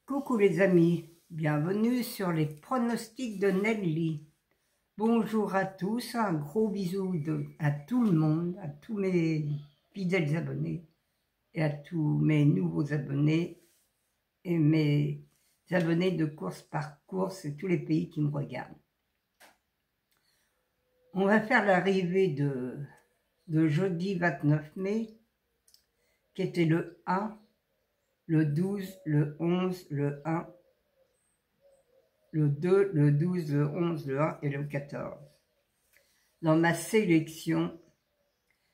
Coucou les amis, bienvenue sur les pronostics de Nelly. Bonjour à tous, un gros bisou à tout le monde, à tous mes fidèles abonnés et à tous mes nouveaux abonnés et mes abonnés de course par course et tous les pays qui me regardent. On va faire l'arrivée de jeudi 29 mai, qui était le 1, le 12, le 11, le 1, le 2, le 12, le 11, le 1 et le 14. Dans ma sélection,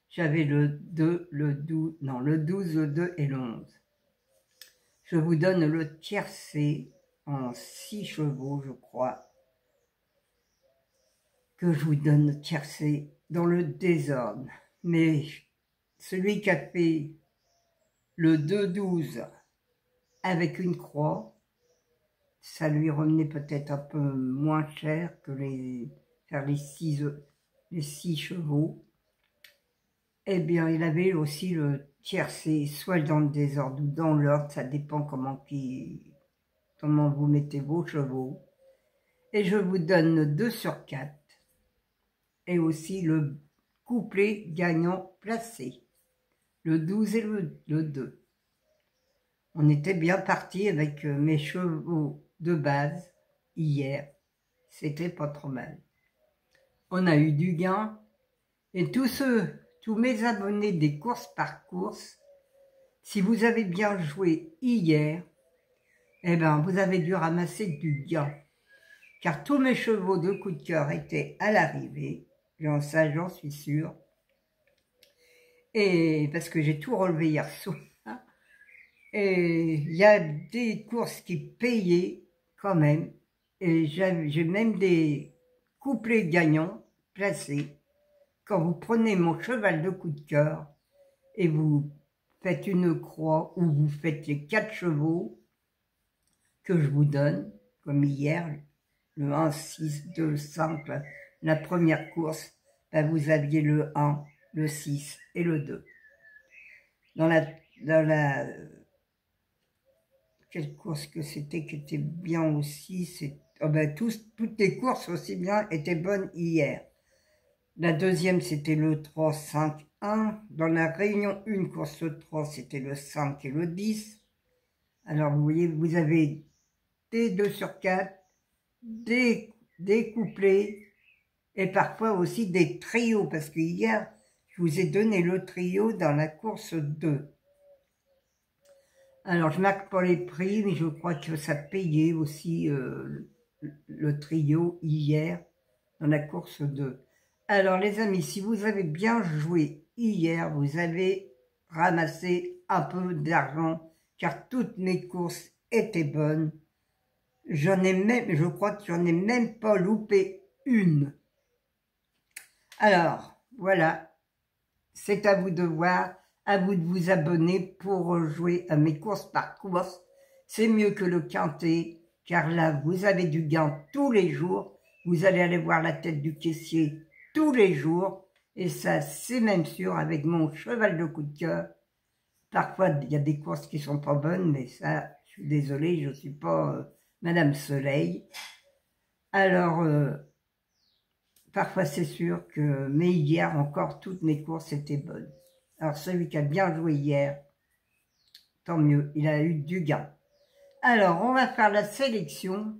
j'avais le 2, le 12, non, le 12, le 2 et le 11. Je vous donne le tiercé en 6 chevaux, je crois, que je vous donne le tiercé dans le désordre. Mais celui qui a fait le 2-12 avec une croix, ça lui revenait peut-être un peu moins cher que faire les 6 chevaux. Eh bien, il avait aussi le tiercé, soit dans le désordre ou dans l'ordre, ça dépend comment vous mettez vos chevaux. Et je vous donne le 2 sur 4 et aussi le couplet gagnant placé, le 12 et le 2. On était bien parti avec mes chevaux de base hier, c'était pas trop mal. On a eu du gain et tous mes abonnés des courses par course, si vous avez bien joué hier, eh ben vous avez dû ramasser du gain, car tous mes chevaux de coup de cœur étaient à l'arrivée, ça j'en suis sûre, et parce que j'ai tout relevé hier soir. Et il y a des courses qui payaient quand même, et j'ai même des couplets gagnants placés. Quand vous prenez mon cheval de coup de cœur et vous faites une croix ou vous faites les 4 chevaux que je vous donne, comme hier, le 1, 6, 2, 5, la première course, ben vous aviez le 1, le 6 et le 2. Dans la quelle course que c'était qui était bien aussi, toutes les courses aussi bien étaient bonnes hier. La deuxième, c'était le 3, 5, 1. Dans la réunion 1, course 3, c'était le 5 et le 10. Alors, vous voyez, vous avez des 2 sur 4, des couplets et parfois aussi des trios, parce que hier, je vous ai donné le trio dans la course 2. Alors, je marque pas les prix, mais je crois que ça payait aussi le trio hier dans la course 2. Alors les amis, si vous avez bien joué hier, vous avez ramassé un peu d'argent, car toutes mes courses étaient bonnes. Je crois que j'en ai même pas loupé une. Alors, voilà, c'est à vous de voir, à vous de vous abonner pour jouer à mes courses par course. C'est mieux que le quintet, car là, vous avez du gain tous les jours. Vous allez aller voir la tête du caissier tous les jours, et ça c'est même sûr avec mon cheval de coup de cœur. Parfois il y a des courses qui sont pas bonnes, mais ça je suis désolée, je suis pas Madame Soleil. Alors parfois c'est sûr que, mais hier encore toutes mes courses étaient bonnes. Alors celui qui a bien joué hier, tant mieux, il a eu du gain. Alors on va faire la sélection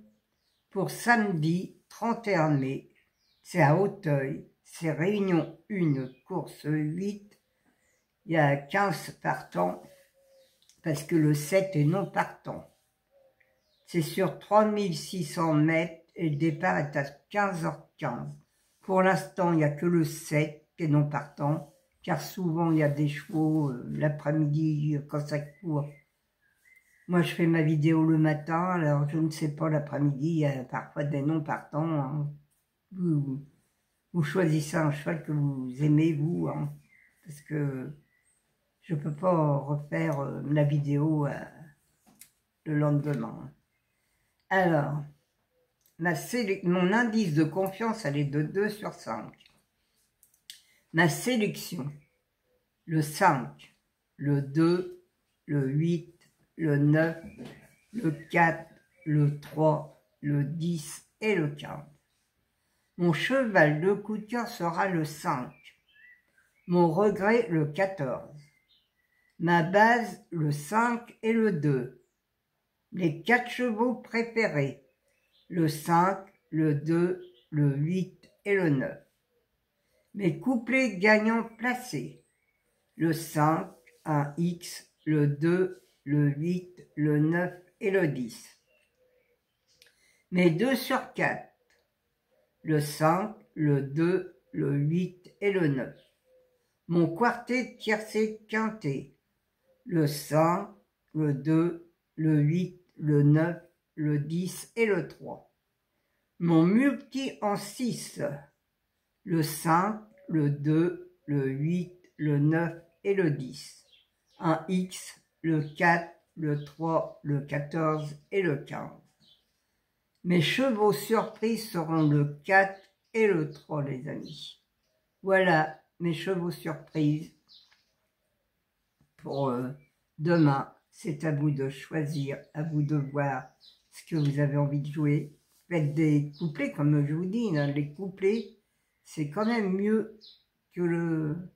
pour samedi 31 mai. C'est à Auteuil, c'est réunion 1, course 8, il y a 15 partants, parce que le 7 est non partant. C'est sur 3600 mètres et le départ est à 15h15. Pour l'instant, il n'y a que le 7 qui est non partant, car souvent il y a des chevaux l'après-midi quand ça court. Moi, je fais ma vidéo le matin, alors je ne sais pas l'après-midi, il y a parfois des non partants, hein. Vous choisissez un cheval que vous aimez, vous, hein, parce que je ne peux pas refaire la vidéo le lendemain. Alors, mon indice de confiance, elle est de 2 sur 5. Ma sélection, le 5, le 2, le 8, le 9, le 4, le 3, le 10 et le 15. Mon cheval de coup de cœur sera le 5. Mon regret, le 14. Ma base, le 5 et le 2. Les 4 chevaux préférés, le 5, le 2, le 8 et le 9. Mes couplets gagnants placés, le 5, un X, le 2, le 8, le 9 et le 10. Mes 2 sur 4, le 5, le 2, le 8 et le 9. Mon quartet tiercé quinté, le 5, le 2, le 8, le 9, le 10 et le 3. Mon multi en 6, le 5, le 2, le 8, le 9 et le 10. Un X, le 4, le 3, le 14 et le 15. Mes chevaux surprises seront le 4 et le 3, les amis. Voilà mes chevaux surprises pour demain. C'est à vous de choisir, à vous de voir ce que vous avez envie de jouer. Faites des couplets, comme je vous dis, hein, les couplets, c'est quand même mieux que le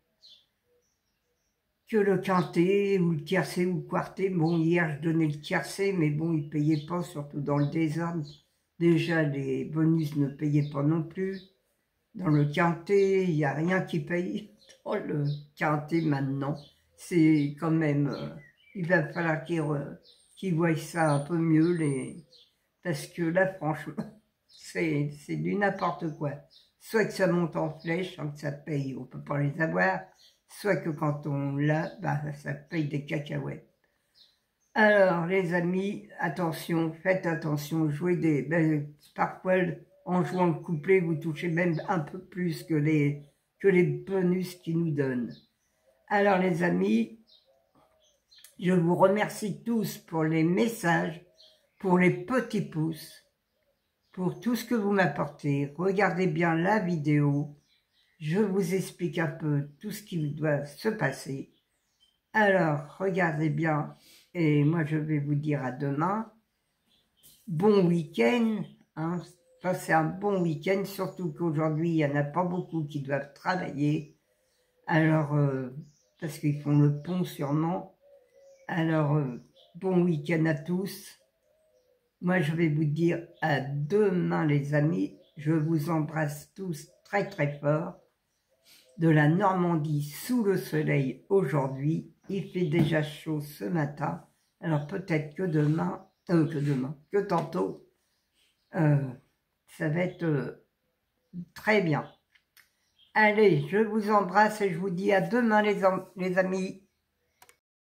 quintet ou le tiercé ou le quartet. Bon, hier, je donnais le tiercé, mais bon, ils ne payaient pas, surtout dans le désordre. Déjà, les bonus ne payaient pas non plus. Dans le quintet, il n'y a rien qui paye. Dans le quintet, maintenant, c'est quand même... il va falloir qu'ils voient ça un peu mieux, parce que là, franchement, c'est du n'importe quoi. Soit que ça monte en flèche, sans que ça paye, on ne peut pas les avoir, soit que quand on l'a, bah, ça paye des cacahuètes. Alors, les amis, attention, faites attention, jouez parfois, en jouant le couplet, vous touchez même un peu plus que les bonus qu'ils nous donnent. Alors, les amis, je vous remercie tous pour les messages, pour les petits pouces, pour tout ce que vous m'apportez. Regardez bien la vidéo. Je vous explique un peu tout ce qui doit se passer. Alors, regardez bien. Et moi, je vais vous dire à demain. Bon week-end. Hein. C'est un bon week-end, surtout qu'aujourd'hui, il n'y en a pas beaucoup qui doivent travailler. Alors, parce qu'ils font le pont sûrement. Alors, bon week-end à tous. Moi, je vais vous dire à demain, les amis. Je vous embrasse tous très, très fort. De la Normandie sous le soleil aujourd'hui. Il fait déjà chaud ce matin. Alors, peut-être que que tantôt, ça va être très bien. Allez, je vous embrasse et je vous dis à demain, les amis.